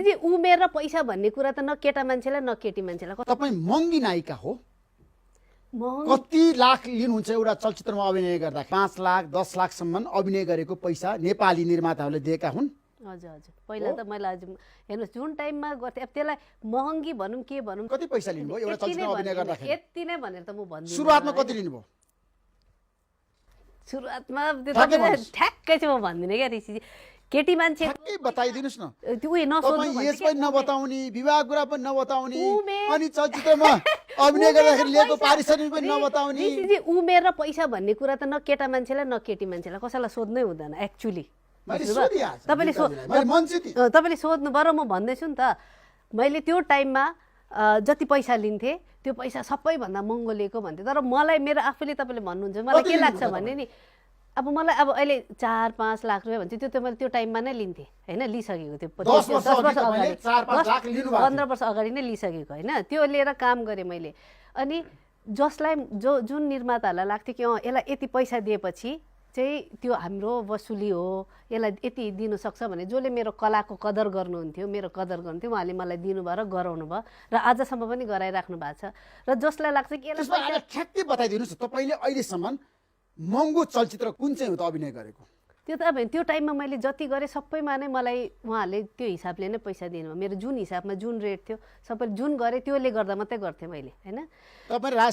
ऋषिजी उमेर र पैसा भन्ने कुरा त न केटा मान्छेलाई न केटी मान्छेलाई तपाईँ महँगी नायिका हो, कति लाख लिनुहुन्छ एउटा चलचित्रमा अभिनय गर्दा? 5 लाख 10 लाखसम्म अभिनय गरेको पैसा नेपाली निर्माताहरूले दिएका हुन्। हजुर हजुर पहिला त मैले आज हेर्नुहोस् जुन टाइममा गर्थेँ अब त्यसलाई महँगी भनौँ के भनौँ कति पैसा लिनुभयो एउटा चलचित्रमा अभिनय गर्दाखेरि? यति नै भनेर त म भन्दिनँ। सुरुवातमा कति लिनुभयो? सुरुवातमा ठ्याक्कै चाहिँ म भन्दिनँ क्या ऋषिजी। केटी मान्छे ठ्याक्कै बताइदिनुहोस् न। त्यो उयो नसोध्नु तपाईँ एज पनि नबताउने, विवाह कुरा पनि नबताउने, उमेर- अनि चलचित्रमा अभिनय गर्दाखेरि लिएको पारिश्रमिक पनि नबताउने। ऋषिजी उमेर र पैसा भन्ने कुरा त न केटा मान्छेलाई न केटी मान्छेलाई कसैलाई सोध्नै हुँदैन एक्चुअली। तपाईँले सोध्नु भयो र म भन्दैछु नि त। मैले त्यो टाइममा जति पैसा लिन्थेँ त्यो पैसा सबैभन्दा महँगो लिएको भन्थेँ। तर मलाई मेरो आफूले तपाईँले भन्नुहुन्छ मलाई के लाग्छ भने नि अब मलाई अब अहिले 4-5 लाख रुपियाँ भन्छ त्यो त मैले त्यो टाइममा नै लिन्थेँ होइन, लिइसकेको त्यो 10 वर्ष अगाडि 15 वर्ष अगाडि नै लिइसकेको होइन। त्यो लिएर काम गरेँ मैले। अनि जसलाई जुन निर्माताहरूलाई लाग्थ्यो कि यसलाई यति पैसा दिएपछि चाहिँ त्यो हाम्रो वसुली हो, यसलाई यति दिनु सक्छ भने जसले मेरो कलाको कदर गर्नुहुन्थ्यो, मेरो कदर गर्नुहुन्थ्यो, उहाँले मलाई दिनुभयो र गराउनु भयो र आजसम्म पनि गराइराख्नु भएको छ। र जसलाई लाग्छ कि यसलाई ठ्याक्कै बताइदिनुहोस् तपाईँले अहिलेसम्म महँगो चलचित्र कुन चाहिँ हो त अभिनय गरेको? त्यो त अब त्यो टाइममा मैले जति गरेँ सबैमा नै मलाई उहाँहरूले त्यो हिसाबले नै पैसा दिनुभयो। मेरो जुन हिसाबमा जुन रेट थियो सबै जुन गरेँ त्योले गर्दा मात्रै गर्थेँ मैले होइन। तपाईँ राय